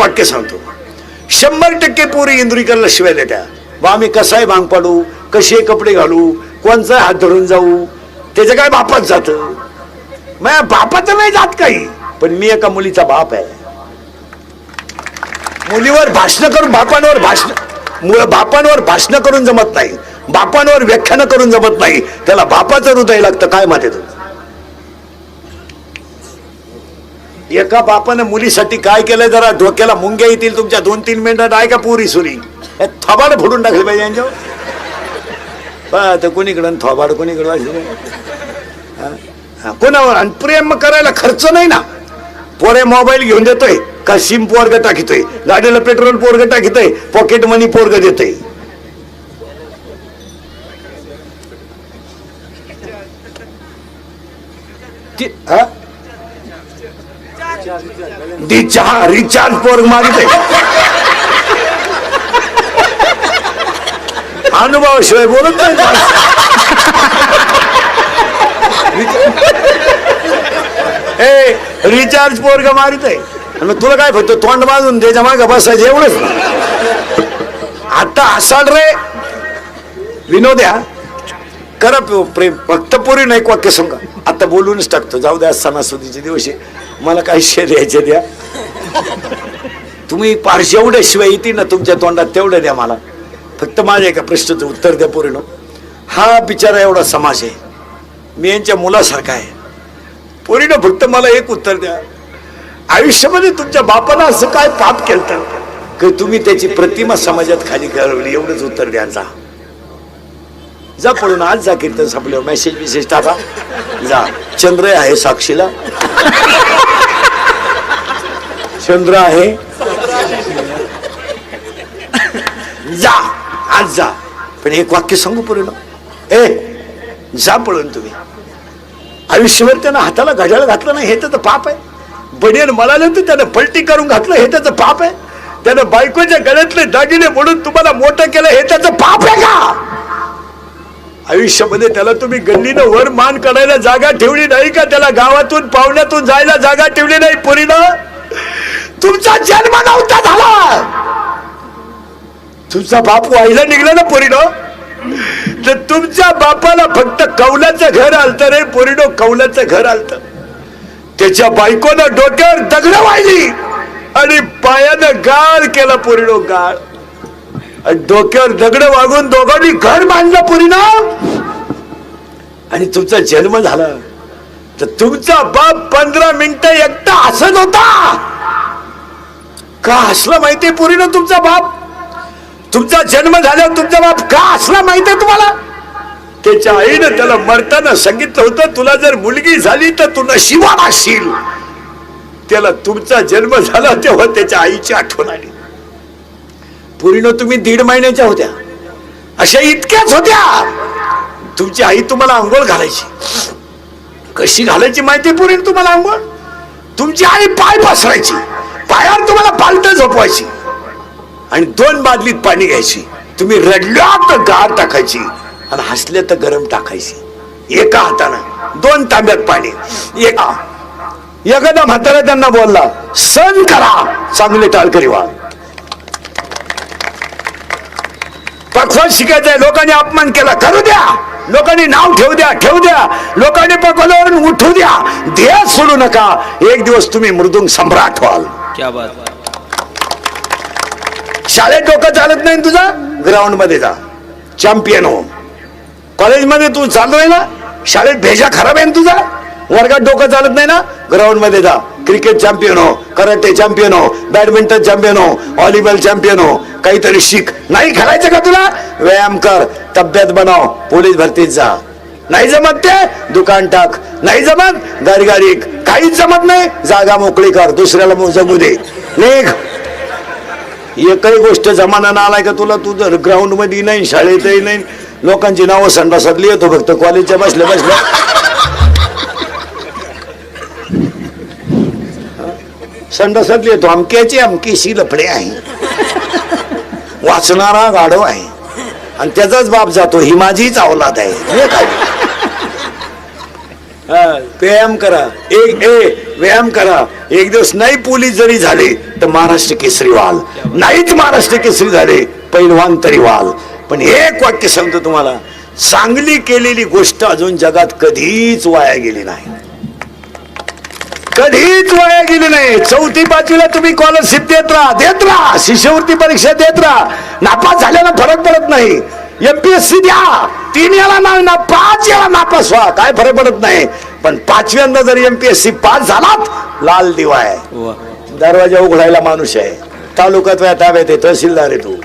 वाक्य सांगतो. 100% पोरी इंद्रिकरला शिवाय देत्या. बा आम्ही कसाय भांग पाडू, कसे कपडे घालू, कोणचा हात धरून जाऊ, त्याचं काय बापात जात. माझ्या बापाचं नाही जात काही, पण मी एका मुलीचा बाप आहे. मुलीवर भाषण करून बापांवर भाषण करून जमत नाही, बापांवर व्याख्यान करून जमत नाही. त्याला बापाचं हृदय लागतं. काय माहिती तुमचं? एका बापानं मुलीसाठी काय केलंय, जरा डोक्याला मुंग्या येतील तुमच्या. 2-3 मिनिटात आहे का पुरी सुरी थोबाड फोडून टाकले पाहिजे यांच्यावर. कोणीकडं थोबाड कोणीकडं कोणावर. आणि प्रेम करायला खर्च नाही ना. पोरे मोबाईल घेऊन देतोय का, सिम पोरग टाकितोय, गाडीला पेट्रोल पोरग टाकितोय, पॉकेट मनी पोरग देतोय. रिचार्ज पोरग मारितोय. अनुभवाशिवाय बोलत नाही. रिचार्ज पोरग मारित आहे. तुला काय फक्त तोंड बांधून त्याच्या मागे बसायचं एवढंच. आता हसाल रे विनोद्या करा प्रेम. फक्त पोरी नाही वाक्य सांगा. आता बोलूनच टाकतो. जाऊ द्या, सणासुदीचे दिवस मला काही शेर द्यायचे द्या. तुम्ही पारशी एवढ्या शिवाय येते ना तुमच्या तोंडात तेवढं द्या मला. फक्त माझ्या एका प्रश्नाचं उत्तर द्या पोरीनो. हा बिचारा एवढा समाज आहे, मी यांच्या मुलासारखा आहे. पोरीनं फक्त मला एक उत्तर द्या. आयुष्यामध्ये तुमच्या बापानं असं काय पाप केलं की तुम्ही त्याची प्रतिमा समाजात खाली घालवली? एवढंच उत्तर द्या. जा पळून आज जा. कीर्तन संपल्यावर मेसेज टाका. जा. चंद्र आहे साक्षीला, चंद्र आहे. जा आज जा. पण एक वाक्य सांगू पोरीनं, जा पळून तुम्ही. आयुष्यभर त्यानं हाताला घड्याळ घातलं नाही हे त्याचं पाप आहे. बनियन म्हणाले तर त्यानं पलटी करून घातलं हे त्याचं पाप आहे. त्यानं बायकोच्या गळ्यातले दागिने मोडून तुम्हाला मोठं केलं हे त्याचं पाप आहे का? आयुष्यामध्ये त्याला तुम्ही गल्लीनं वर मान काढायला जागा ठेवली नाही का? त्याला गावातून पाहुण्यातून जायला जागा ठेवली नाही? पोरीनं तुमचा जन्म नव्हता झाला. तुमचा बाप व्हायला निघला ना पोरीनं, तर तुमच्या बापाला फक्त कौलाचं घर आलतं रे पोरीनो. कौलाचं घर आलतं. त्याच्या बायकोनं डोक्यावर दगड वाहिली आणि पायानं गाळ केला पोरीनो. गाळ डोक्यावर दगड वागून दोघांनी घर बांधलं पोरीनं. आणि तुमचा जन्म झाला तर तुमचा बाप 15 मिनिटं एकटा हसत होता. का हसला माहितीये पोरीनं तुमचा बाप? तुमचा जन्म झाल्यावर तुमचा बाप का हसला माहितीये तुम्हाला? त्याच्या आईनं त्याला मरताना सांगितलं होतं, तुला जर मुलगी झाली तर तू नशिबान असशील. त्याला तुमचा जन्म झाला तेव्हा त्याच्या आईची आठवण आली. पोरीनो तुम्ही 1.5 महिन्याच्या होत्या, अशा इतक्याच होत्या. तुमची आई तुम्हाला आंघोळ घालायची. कशी घालायची माहिती पोरीनो तुम्हाला आंघोळ? तुमची आई पाय पसरायची, पायावर तुम्हाला पालट झोपवायची आणि 2 बादलीत पाणी घ्यायची. तुम्ही रडल्या तर गार टाकायची आणि हसल्या तर गरम टाकायची. एका हातानं 2 तांब्यात पाणी. एखादा म्हातारा त्यांना बोलला, सण करा, चांगले टाळकरी व्हा. पखवाज शिकायचंय, लोकांनी अपमान केला, करू द्या. लोकांनी नाव ठेवू द्या. लोकांनी पखवाजावरून उठू द्या. ध्येय सोडू नका. एक दिवस तुम्ही मृदुंग सम्राट व्हाल. क्या बात. शाळेत डोकं चालत नाही तुझा, ग्राउंड मध्ये जा, चॅम्पियन हो. कॉलेजमध्ये तू चाललोय ना, शाळेत भेजा खराब आहे ना तुझा, वर्गात डोकं चालत नाही ना, ग्राउंड मध्ये जा. क्रिकेट चॅम्पियन हो, कराटे चॅम्पियन हो, बॅडमिंटन चॅम्पियन हो, व्हॉलीबॉल चॅम्पियन हो. काहीतरी शिक. नाही खेळायचं का तुला? व्यायाम कर, तब्येत बनव, पोलीस भरतीत जा. नाही जमत ते दुकान टाक. नाही जमत गाडी. काहीच जमत नाही, जागा मोकळी कर, दुसऱ्याला जगू दे. निघ. एकही गोष्ट जमाना आलाय का तुला? तू जर ग्राउंड मध्ये नाही, शाळेतही नाही, लोकांची नावं संडासातली येतो फक्त कॉलेजच्या बसल्या संडासातली येतो. अमकीशी लफडे आहे, वाचणारा गाढव आहे आणि त्याचाच बाप जातो, ही माझीच अवलाद आहे. हे काय व्यायाम करा, व्यायाम करा. एक दिवस नाही पोलीस जरी झाले तर महाराष्ट्र केसरी व्हाल, नाहीच महाराष्ट्र केसरी झाले पैलवान तरी व्हाल. पण एक वाक्य सांगतो तुम्हाला, चांगली केलेली गोष्ट अजून जगात कधीच वाया गेली नाही, कधीच वाया गेली नाही. 4थी 5वीला तुम्ही स्कॉलरशिप देत राहा, शिष्यवृत्ती परीक्षा देत राहा, नापास झाल्याला फरक पडत नाही. एमपीएससी द्या, 3 वेळा ना 5 वेळा नापास व्हा, काय फरक पडत नाही. पण 5व्यांदा जर एमपीएससी पास झालात, लाल दिवा आहे, दरवाजा उघडायला माणूस आहे. तालुक्यात ताब्यात आहे, तहसीलदार आहे, तू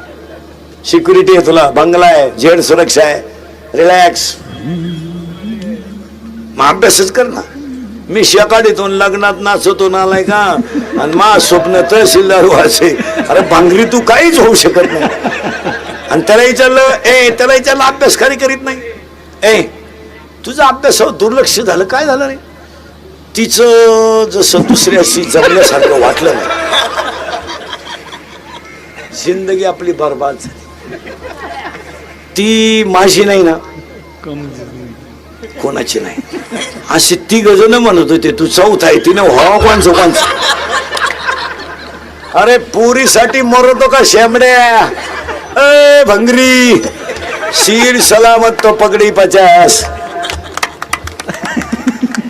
सिक्युरिटी आहे, तुला बंगला आहे, जेड सुरक्षा आहे, रिलॅक्स. मग अभ्यासच कर ना. मी शेकाडीतून लग्नात नाचतो नालाय का, आणि मा स्वप्न तहसीलदार व्हायचे. अरे भांगरी तू काहीच होऊ शकत नाही. आणि त्याला विचारलं अभ्यास खरी करीत नाही. तुझा अभ्यास दुर्लक्ष झालं, काय झालं रे? तिचं जसं दुसऱ्याशी जमल्यासारखं वाटलं नाही, जिंदगी आपली बरबाद झाली. ती माझी नाही ना, कोणाची नाही, अशी 3 जण म्हणत होते तू 4था आहे, तिने व्हावं कोणचं. अरे पुरीसाठी मरतो का शेमड्या? भंगरी शीर सलामत तो पगडी 50.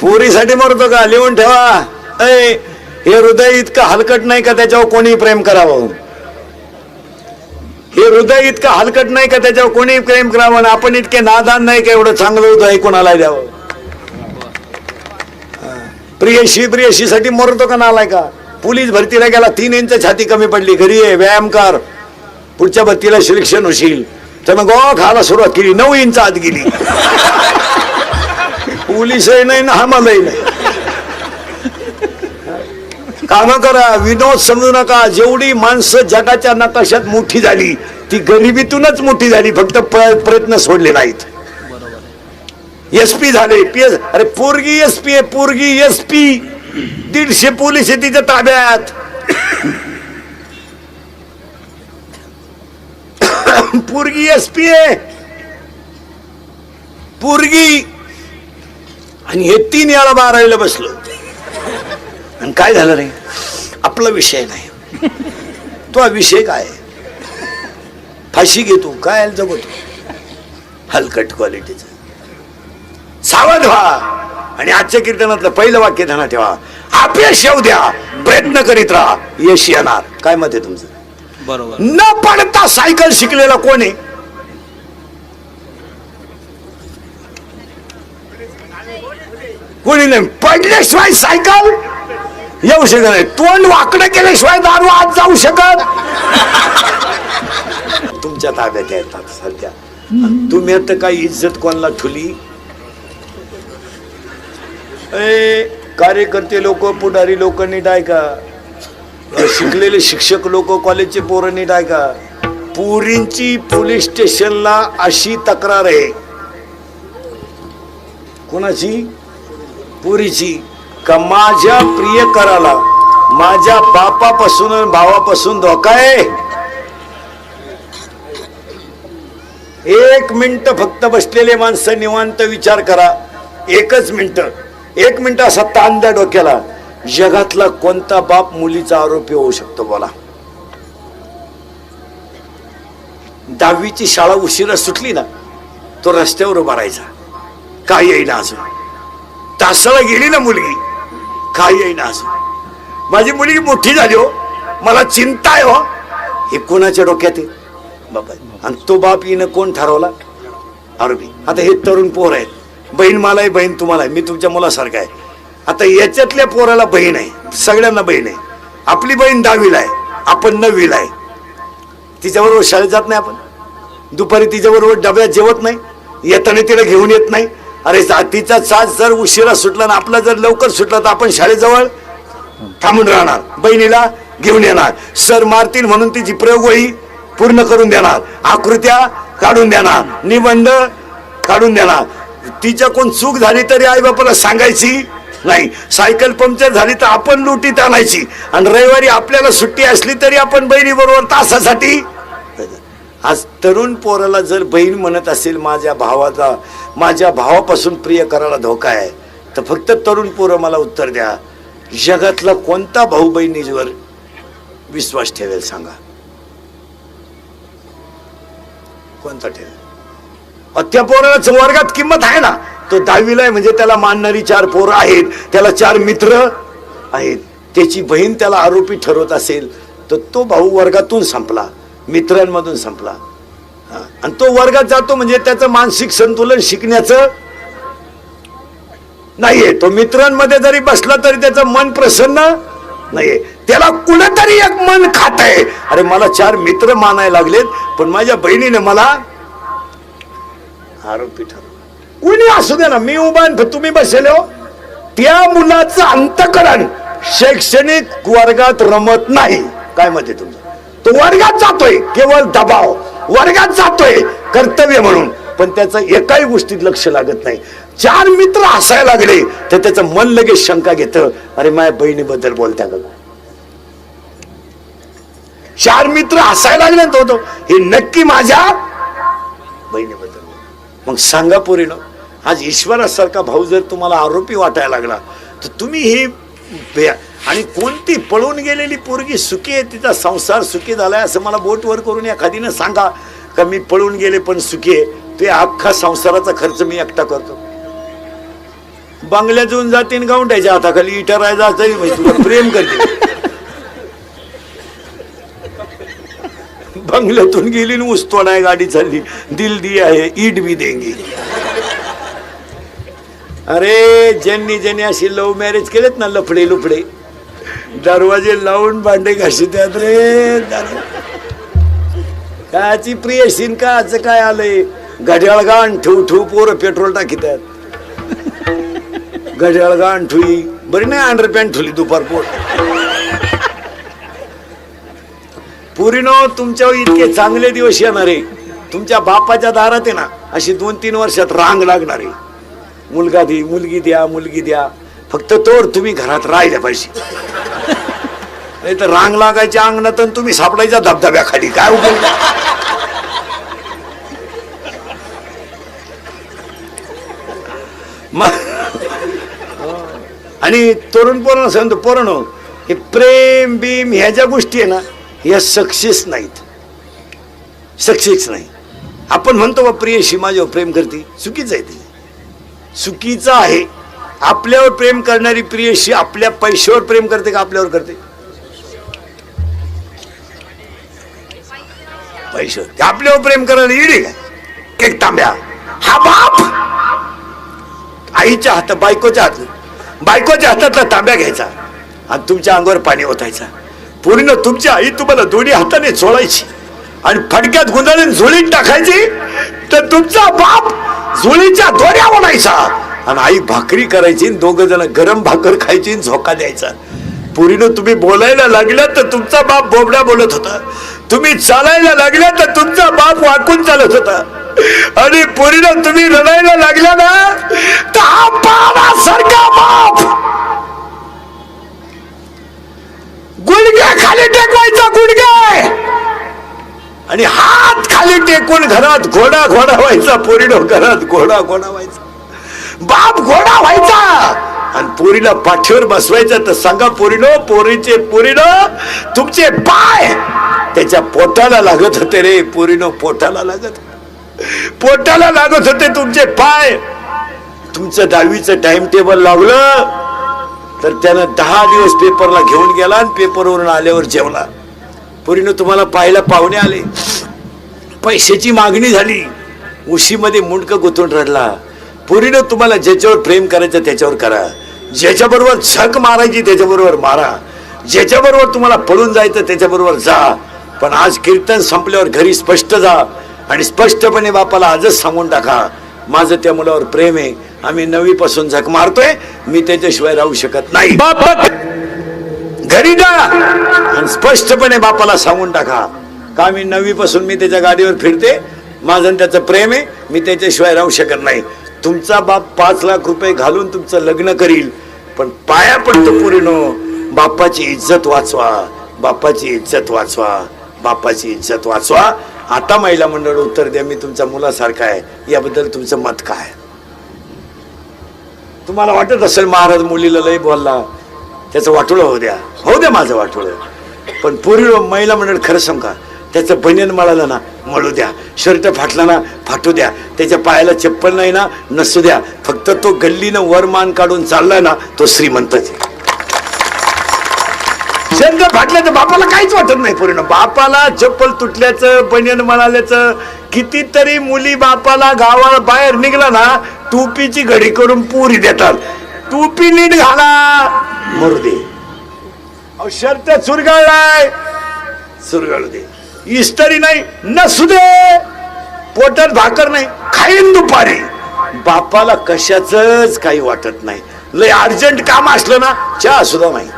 पुरीसाठी मरतो का? लिहून ठेवा. हे हृदय इतकं हलकट नाही का त्याच्यावर कोणी प्रेम करावं? हे हृदय इतकं हलकट नाही का त्याच्यावर कोणी प्रेम करावं? आपण इतके नादान नाही का एवढं चांगलं हृदय कोणाला द्यावं? प्रियशी साठी मरतो का नालाय का? पोलीस भरतीला गेला, 3 इंच छाती कमी पडली, घरी आहे, व्यायाम कर, पुढच्या भरतीला सिलेक्शन होशील. त्यानं गो खायला सुरुवात केली, 9 इंच आत गेली. पोलीसही नाही ना आम्हालाही नाही. काम करा, विनोद समजू नका. जेवढी माणसं जगाच्या नकाशात मोठी झाली ती गरिबीतूनच मोठी झाली, फक्त प्रयत्न सोडले नाहीत. एसपी झाले, पीएस. अरे पोरगी एसपी आहे, पोरगी एसपी. 150 पोलीस आहे तिच्या ताब्यात. पोरगी एसपी आहे, पोरगी. आणि हे 3 वेळा 12वीला बसलो. आणि काय झालं रे? आपला विषय नाही, तो विषय काय? फाशी घेतो काय जगतो, हलकट क्वालिटीचा. सावध व्हा. आणि आजच्या कीर्तनातलं पहिलं वाक्य ध्यानात ठेवा, अपयश येऊ द्या, प्रयत्न करीत राहा, यश येणार. काय मत आहे तुमचं? बरोबर. न पडता सायकल शिकलेला कोण आहे? कोणी नाही. पडल्याशिवाय सायकल येऊ शकत नाही. तोंड वाकडं केल्याशिवाय दारू आत जाऊ शकत. तुमच्या ताब्यात येतात सध्या. तुम्ही आता काही इज्जत कोणाला ठुली? कार्यकर्ते लोक, पुढारी लोक नीट ऐका, शिकलेले शिक्षक लोक, कॉलेजचे पोरं नीट ऐका. पुरींची पोलीस स्टेशनला अशी तक्रार आहे. कोणाची? पुरीची. का माझ्या प्रियकराला माझ्या बापापासून भावापासून धोका आहे. 1 मिनिट फक्त बसलेले माणसं निवांत विचार करा. 1 मिनिट असा ताण द्या डोक्याला. जगातला कोणता बाप मुलीचा आरोपी होऊ शकतो? बोला. 10वीची शाळा उशिरा सुटली ना, तो रस्त्यावर उभा राहायचा, काय येईना अजून. तासाला गेली ना मुलगी, काय येईना अजून. माझी मुलगी मोठी झाली हो, मला चिंता आहे हो. हे कोणाच्या डोक्यात आहे बाबा? आणि तो बाप येणं कोण ठरवला? आरोपी. आता हे तरुण पोर आहेत. बहीण मला आहे, बहीण तुम्हाला आहे, मी तुमच्या मुलासारखा आहे. आता याच्यातल्या पोराला बहीण आहे, सगळ्यांना बहीण आहे. आपली बहीण 10वीला आहे, आपण 9वीला आहे. तिच्याबरोबर शाळेत जात नाही आपण, दुपारी तिच्याबरोबर डब्यात जेवत नाही, येताना तिला घेऊन येत नाही. अरे तिचा चाच जर उशिरा सुटला ना आपला जर लवकर सुटला तर आपण शाळेजवळ थांबून राहणार, बहिणीला घेऊन येणार. सर मारतील म्हणून तिची प्रयोगवही पूर्ण करून देणार, आकृत्या काढून देणार, निबंध काढून देणार. तिच्या कोण चूक झाली तरी आई बापाला सांगायची नाही. सायकल पंक्चर झाली तर आपण लुटीत आणायची. आणि रविवारी आपल्याला सुट्टी असली तरी आपण बहिणी बरोबर तासासाठी. आज तरुण पोराला जर बहीण म्हणत असेल माझ्या भावाचा, माझ्या भावापासून प्रिय करायला धोका आहे, तर फक्त तरुण पोरं मला उत्तर द्या, जगातला कोणता भाऊ बहिणीवर विश्वास ठेवेल सांगा? कोणता ठेवेल? त्या पोराला वर्गात किंमत आहे ना, तो 10वीला आहे म्हणजे त्याला मानणारी 4 पोरं आहेत, त्याला 4 मित्र आहेत, त्याची बहीण त्याला आरोपी ठरवत असेल तर तो भाऊ वर्गातून संपला, मित्रांमधून संपला. आणि तो वर्गात जातो म्हणजे त्याचं मानसिक संतुलन शिकण्याचं नाहीये. तो मित्रांमध्ये जरी बसला तरी त्याचं मन प्रसन्न नाहीये, त्याला कुणीतरी एक मन खात आहे, अरे मला 4 मित्र मानायला लागलेत पण माझ्या बहिणीने मला आरोपी ठरवलं. कुणी असू दे ना, मी उभा तुम्ही बसले हो, त्या मुलाचं अंतःकरण शैक्षणिक वर्गात रमत नाही. काय मत आहे तुमचं? तो वर्गात जातोय केवळ दबाव, वर्गात जातोय कर्तव्य म्हणून, पण त्याचं एकाही गोष्टीत लक्ष लागत नाही. 4 मित्र हसायला लागले तर त्याचं मन लगेच शंका घेतं, अरे माझ्या बहिणीबद्दल बोलत्या का? 4 मित्र हसायला लागले तो हे नक्की माझ्या बहिणीबद्दल. मग सांगा पोरीनो, आज ईश्वरासारखा भाऊ जर तुम्हाला आरोपी वाटायला लागला तर तुम्ही ही, आणि कोणती पळून गेलेली पोरगी सुखी आहे, तिचा संसार सुखी झालाय असं मला बोट वर करून एखादीनं सांगा का मी पळून गेले पण सुखी आहे, ते अख्खा संसाराचा खर्च मी एकटा करतो. बंगल्यात जाऊन जातीन गावंड्याच्या हाताखाली इटा राहायचा तरी म्हणजे तुला प्रेम करते. बंगल्यातून गेली न उसतो नाही, गाडी चालली, दिल दिया है ईट भी देंगी. अरे ज्यांनी ज्यांनी अशी लव्ह मॅरेज केलेत ना, लफडे लुफडे, दरवाजे लावून भांडे घासतात रे. काची प्रियशीन काच काय आलंय, घड्याळ गाण ठेवू ठेवू पोरं पेट्रोल टाकीतात. घड्याळ गाण ठुई बरी नाही, अंडरपॅन्ट ठुली दुपार पोट. पुरीनो, तुमच्या इतके चांगले दिवस येणार आहे, तुमच्या बापाच्या दारात आहे ना अशी 2-3 वर्षात रांग लागणार आहे. मुलगा दे, मुलगी द्या, मुलगी द्या, फक्त तोवर तुम्ही घरात राहिल्या पाहिजे, नाही तर रांग लागायच्या अंगणात तुम्ही सापडायच्या धबधब्याखाली. काय उपयोग? आणि तरुण पोरांना सांगतो, पोरांनो हे प्रेम बीम ह्या ज्या गोष्टी आहे ना, या सक्सेस नाहीत, सक्सेस नाही. आपण म्हणतो बा प्रियशी माझ्यावर प्रेम करते, चुकीचं आहे. ते चुकीचं आहे. आपल्यावर प्रेम करणारी प्रियशी आपल्या पैशावर प्रेम करते का आपल्यावर करते? पैशावर. आपल्यावर प्रेम करायला इडी काय केक तांब्या, हा बाप आईच्या हातात, बायकोच्या हातातला तांब्या घ्यायचा आणि तुमच्या अंगावर पाणी ओतायचा. पूर्ण तुमची आई तुम्हाला दोन्ही हाताने चोळायची आणि फडक्यात गुंडाळून झोळीत टाकायची, तर तुमचा बाप झोळीच्या दोऱ्या ओढायचा आणि आई भाकरी करायची, 2 जण गरम भाकर खायची, झोका द्यायचा. पुरीनं तुम्ही बोलायला लागल्या तर तुमचा बाप बोबड्या बोलत होता, तुम्ही चालायला लागल्या तर तुमचा बाप वाकून चालत होता, आणि पुरीनं तुम्ही रडायला लागल्या ना तर हा पाण्यासारखा बाप गुडघे खाली टेकवायचा, गुडघे, आणि हात खाली टेकून घरात घोडा व्हायचा. पोरीनं घरात घोडा व्हायचा, बाप घोडा व्हायचा आणि पोरीला पाठीवर बसवायचा. तर सांगा पोरीनं तुमचे पाय त्याच्या पोटाला लागत होते रे. पोरीनं पोटाला लागत होते तुमचे पाय. तुमचं 10वीचं टाइम टेबल लावलं तर त्यानं 10 दिवस पेपरला घेऊन गेला आणि पेपरवरून आल्यावर जेवला. पोरीनं तुम्हाला पाहायला पाहुणे आले, पैशाची मागणी झाली, उशीमध्ये मुंडकं गुंतून रडला. पोरीनं तुम्हाला ज्याच्यावर प्रेम करायचं त्याच्यावर करा, ज्याच्याबरोबर झक मारायची त्याच्याबरोबर मारा, ज्याच्याबरोबर तुम्हाला पळून जायचं त्याच्याबरोबर जा. पण आज कीर्तन संपल्यावर घरी स्पष्ट जा आणि स्पष्टपणे बापाला आजच सांगून टाका, माझं त्या मुलावर प्रेम आहे, आम्ही 9वी पासून झक मारतोय, मी त्याच्याशिवाय राहू शकत नाही. घरी जा आणि स्पष्टपणे बापाला सांगून टाका का मी 9वी पासून मी त्याच्या गाडीवर फिरते, माझं त्याचं प्रेम आहे, मी त्याच्याशिवाय राहू शकत नाही. तुमचा बाप 5 लाख रुपये घालून तुमचं लग्न करील, पण पाया पडतो पोरीनो, बापाची इज्जत वाचवा, बापाची इज्जत वाचवा, बापाची इज्जत वाचवा. आता महिला मंडळ उत्तर द्या, मी तुमच्या मुलासारखा आहे, याबद्दल तुमचं मत काय? तुम्हाला वाटत असेल महाराज मुलीला लय बोलला, त्याचं वाटोळं होऊ द्या माझं वाटोळं, पण पूर्वी महिला मंडळ खरं सांग का, त्याचं बनियन मळालं ना मळू द्या, शर्ट फाटला ना फाटू द्या, त्याच्या पायाला चप्पल नाही ना नसू द्या, फक्त तो गल्लीनं वरमान काढून चाललाय ना तो श्रीमंतच आहे. शर्ट फाटल्याचं बापाला काहीच वाटत नाही. पूर्ण बापाला चप्पल तुटल्याचं बनियन मळाल्याचं, कितीतरी मुली बापाला गावाला बाहेर निघला ना टोपीची घडी करून पुरी देतात, टोपी नीट घाला मरू दे, शर्ट चुरगाळलाय चुरगाळू दे, इस्त्री नाही नसू दे, पोटात भाकर नाही खाईन दुपारी, बापाला कशाच काही वाटत नाही. लय अर्जंट काम असलं ना चहा सुद्धा नाही,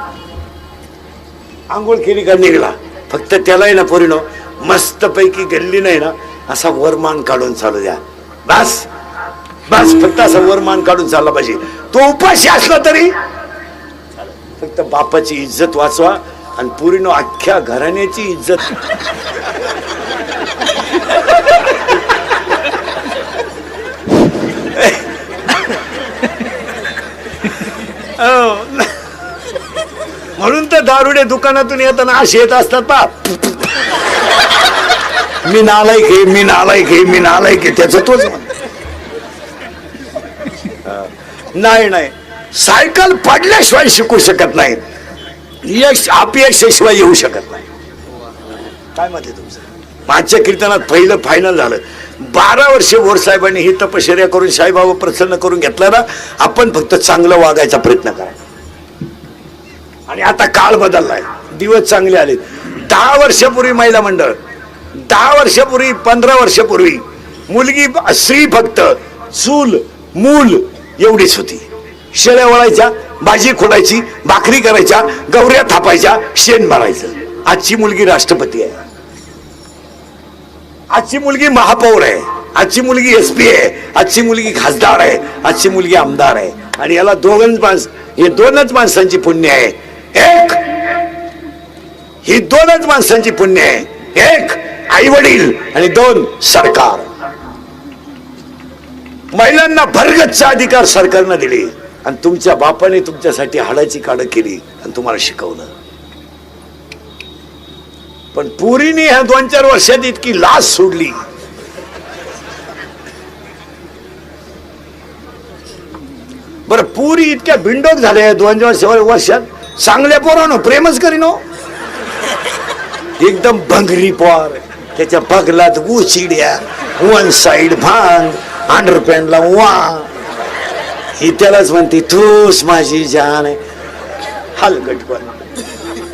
आंघोळ केली का निघला, फक्त त्याला ना पोरीनो मस्त पैकी गल्ली नाही ना असा वरमान काढून चालू द्या, बस बस, फक्त असा वरमान काढून चालला पाहिजे. तो उपाशी असला तरी फक्त बापाची इज्जत वाचवा आणि पोरीनो अख्ख्या घराण्याची इज्जत. म्हणून तर दारुडे दुकानातून येताना असे येत असतात पा, मी नालायक आहे मी नालायक आहे मी नालायक आहे, त्याचं तोच नाही नाही, सायकल पडल्याशिवाय शिकू शकत नाही, यश अपयशाशिवाय येऊ शकत नाही. काय मत आहे तुमचं? मागच्या कीर्तनात पहिलं फायनल झालं, 12 वर्षे भोर साहेबांनी ही तपश्चर्या करून साईबाबा प्रसन्न करून घेतला ना, आपण फक्त चांगलं वागायचा प्रयत्न करा. आणि आता काळ बदललाय, दिवस चांगले आले. 10 वर्षापूर्वी महिला मंडळ, 10 वर्षापूर्वी 15 वर्षापूर्वी मुलगी स्त्री फक्त चूल मूल एवढीच होती. शेळ्या वळायच्या, भाजी खोडायची, भाकरी करायच्या, गौऱ्या थापायच्या, शेण मारायचं. आजची मुलगी राष्ट्रपती आहे, आजची मुलगी महापौर आहे, आजची मुलगी SP आहे, आजची मुलगी खासदार आहे, आजची मुलगी आमदार आहे. आणि याला हे दोनच माणसांची पुण्य आहे. एक ही दोनच माणसांची पुण्य आहे, एक आई वडील आणि 2 सरकार. महिलांना भरगतचा अधिकार सरकारनं दिले आणि तुमच्या बापाने तुमच्यासाठी हाडाची काढ केली आणि तुम्हाला शिकवलं. पण पुरीने ह्या 2-4 वर्षात इतकी लाज सोडली, बरं पुरी इतक्या बिंडोक झाल्या 2 वर्षात. चांगल्या पोरानो प्रेमच करीनो, एकदम भंगरी पोर, त्याच्या पगलात उचिड्या, 1 साइड भांग, अंडरपॅन्टला वा, ही त्यालाच म्हणते तूच माझी जान आहे. हलगटपण,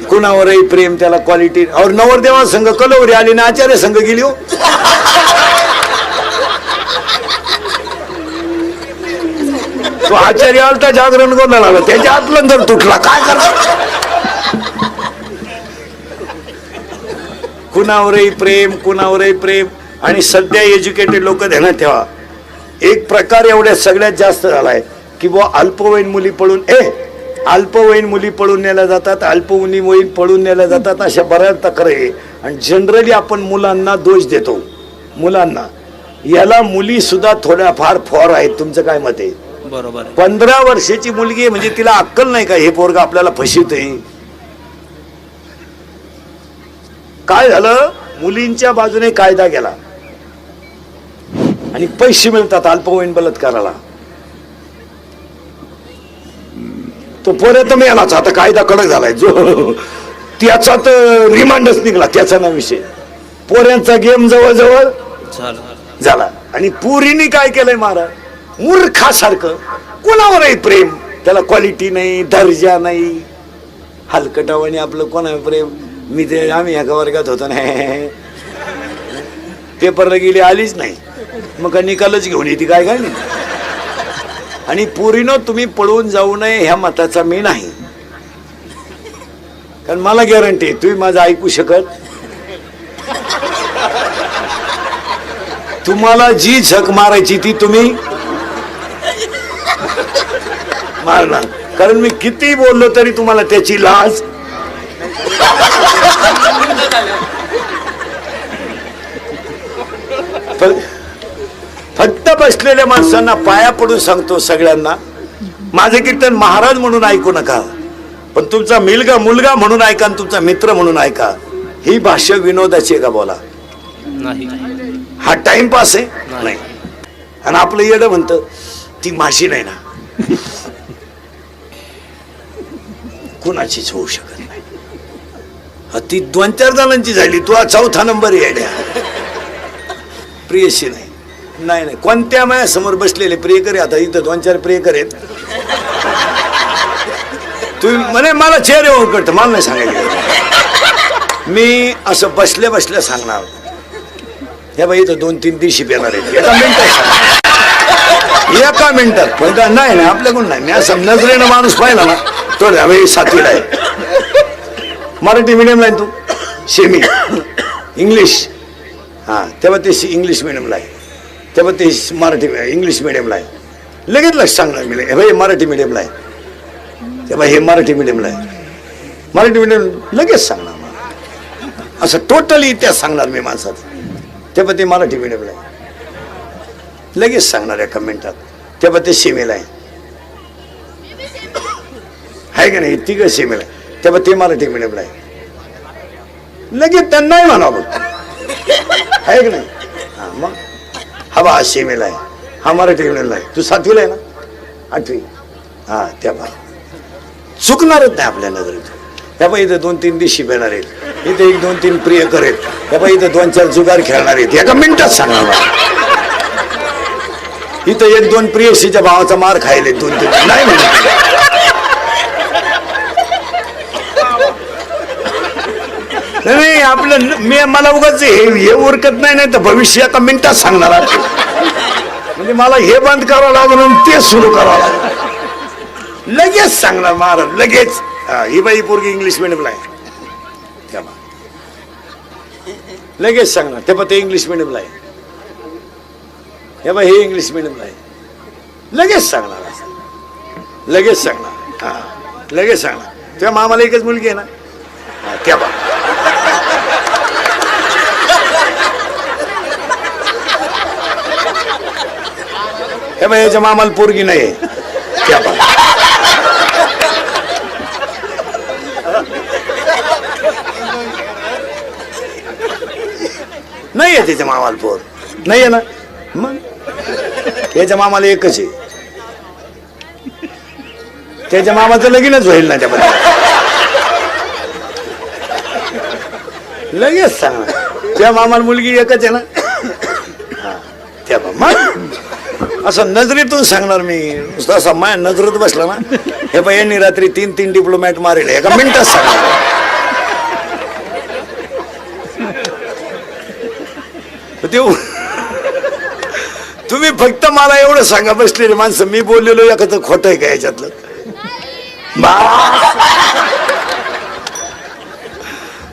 कुणावरही प्रेम, त्याला क्वालिटी. और नवरदेवा संघ कलवरी आली ना आचार्य संघ गेली हो. तो आचार्य आलता जागरण गोंधळ आला, त्याच्या आतलं जर तुटला काय करणार. कुणावरही प्रेम, कुणावरही प्रेम. आणि सध्या एज्युकेटेड लोक ध्यानात ठेवा, एक प्रकार एवढ्या सगळ्यात जास्त झालाय की बुवा अल्पवयीन मुली पळून अल्पवयीन मुली पळून नेल्या जातात, अल्पवयीन पळून नेल्या जातात, अशा बऱ्याच तक्रारी आहे. आणि जनरली आपण मुलांना दोष देतो, मुलांना. याला मुली सुद्धा थोड्या फार फॉर आहेत. तुमचं काय मत आहे? बरोबर. 15 वर्षाची मुलगी म्हणजे तिला अक्कल नाही का हे पोरगा आपल्याला फसवतंय. काय झालं, मुलींच्या बाजूने कायदा गेला आणि पैसे मिळतात अल्पवयीन बलात्काराला. तो पोऱ्या तर मिळालाच, आता कायदा कडक झालाय, जो त्याचा तर रिमांडच निघाला, त्याचा ना विषय. पोऱ्यांचा गेम जवळजवळ झाला. आणि पुरीनी काय केलंय महाराज, मूर्खासारखं कोणावरही प्रेम, त्याला क्वालिटी नाही, दर्जा नाही, हलकटावाने आपलं कोणा प्रेम. मी ते आम्ही एका वर्गात होतो ना, पेपरला गेली आलीच नाही, मग निकालच घेऊन येते काय काय नाही. आणि पुरीनो तुम्ही पळून जाऊ नये ह्या मताचा मी नाही, कारण मला गॅरंटी तुम्ही माझं ऐकू शकत. तुम्हाला जी झक मारायची ती तुम्ही मारणार, कारण मी किती बोललो तरी तुम्हाला त्याची लाज. फक्त बसलेल्या माणसांना पाया पडून सांगतो सगळ्यांना, माझे कीर्तन महाराज म्हणून ऐकू नका, पण तुमचा मुलगा म्हणून ऐका आणि तुमचा मित्र म्हणून ऐका. ही भाषा विनोदाची आहे का बोला? नाही. हा टाइमपास आहे नाही. आणि आपलं येडं म्हणतं ती माशी नाही ना, कुणाचीच होऊ शकत नाही. ती 2-4 जणांची झाली, तू हा 4था नंबर येड्या. प्रियशी नाही नाही नाही कोणत्या माझ्या समोर बसलेले प्रियकर आता इथं 2-4 प्रियकर आहेत. तुम्ही म्हणे मला चेहरे ओळखत, मला नाही सांगायचं. मी असं बसल्या सांगणार. हे बाई इथं 2-3 दिवशी येणार आहेत, एका मिनिटात पण नाही नाही आपल्याकडून नाही. मी असं नजरेनं माणूस पाहिला ना तो 7वीला आहे, मराठी मिडियमला आहे, तू सेमी इंग्लिश. हा तेव्हा ते इंग्लिश मिडियमला आहे, तेव्हा ते मराठी इंग्लिश मिडियमला आहे. लगेच लक्ष सांगणार मी, हे भाई मराठी मिडियमला आहे, तेव्हा हे मराठी मिडियमला आहे, मराठी मिडियम लगेच सांगणार मला. असं टोटली इतिहास सांगणार मी माणसाचा. तेव्हा ते मराठी मिडियमला आहे, लगेच सांगणार एका मिनिटात. तेव्हा ते सीमेला आहे का नाही, तिघ सीमेला आहे. तेव्हा ते मराठी मिडियमला आहे, लगेच त्यांनाही म्हणावं आहे का नाही. हा मग हा सीमेला आहे, हा मराठी मिडियमला आहे. तू 7वीला आहे ना, 8वी. हा तेव्हा चुकणारच नाही आपल्या नजरेत. तेव्हा इथं 2-3 दिवशी येणार आहेत, इथे 1-2-3 प्रिय करेल, तेव्हा इथं 2-4 जुगार खेळणार आहेत, एका मिनिटात सांगणार मला. इथं 1-2 प्रियशीच्या भावाचा मार खायले 2-3 नाही म्हणत. नाही आपलं मला उगाच हे उरकत नाही तर भविष्य एका मिनिटात सांगणार आहे. म्हणजे मला हे बंद करावं लागलं ते सुरू करावं लागलं, लगेच सांगणार महाराज लगेच. ही बाई पोरगी इंग्लिश मिडियमला आहे, तेव्हा लगेच सांगणार. तेव्हा ते इंग्लिश मिडियमला आहे, तेव्हा हे इंग्लिश मिडियमला आहे, लगेच सांगणार. लगेच सांगणार, हा लगेच सांगणार. तेव्हा मामाला एकच मुलगी आहे ना, तेव्हा हे बाई याच्या मामाला पोरगी नाही, तेव्हा नाही आहे त्याच्या मामाला पोर नाही आहे ना. मग त्याच्या मामाला एकच आहे, त्याच्या मामाचं लगीनच होईल ना त्यामध्ये. लगेच सांगा त्या मामाला मुलगी एकच आहे ना, तेव्हा मग असं नजरेतून सांगणार मी. असं माझ्या नजरेत बसला ना, हे बाई यांनी रात्री 3 डिप्लोमॅट मारेल, एका मिनिटात सांगणार. तुम्ही फक्त मला एवढं सांगा बसलेले माणसं, मी बोललेलो एखादं खोटं आहे का याच्यातलं?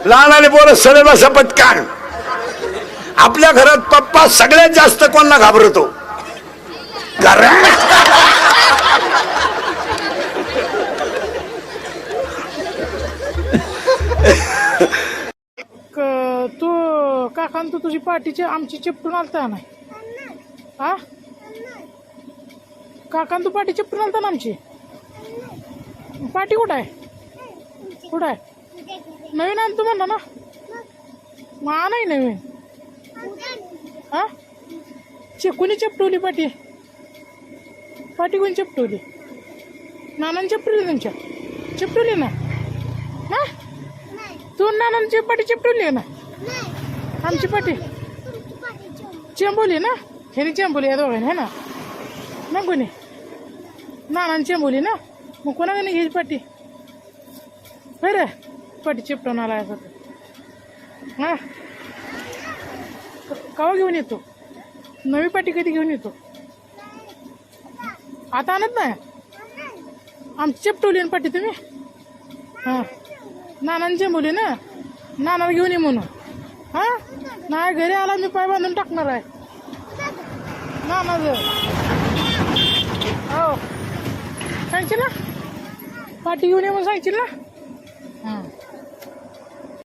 लहानाने बोल सरळ बसा पटकान. आपल्या घरात पप्पा सगळ्यात जास्त कोणाला घाबरतो? तू काकान तू तुझी पाठीची आमची चिपटून आलता नाही? हा काकान तू पाठी चिपटून आलता ना आमची? पाठी कुठं आहे? कुठं आहे? नवीन आण तू म्हणला ना, मा नाही नवीन. हा कोणी चिपटवली पाठी? पाठी कोणी चिपटवली? नानाने चिपटवली तुमच्या? चिपटवली ना? हा तू नानांची पाठी चिपटवली आहे ना? आमची पाठी चेंबोली ना, ह्याने चेंबोली या दोघांनी है ना? ना कोणी नानांनी चेंबोली ना, मग कोणाकडे घ्यायची पाठी? बरं पाठी चिपटवून आला असं. हा केव्हा घेऊन येतो? नवी पाठी कधी घेऊन येतो? आता आणत नाही? आमची चिपटवली ना पाठी तुम्ही? हां नानांची मुली ना, नानाला घेऊन ये म्हणून. हां नाही घरी आला मी पाय बांधून टाकणार आहे नानाचं. हो सांगशील ना, पाठी घेऊन ये म्हणून सांगशील ना.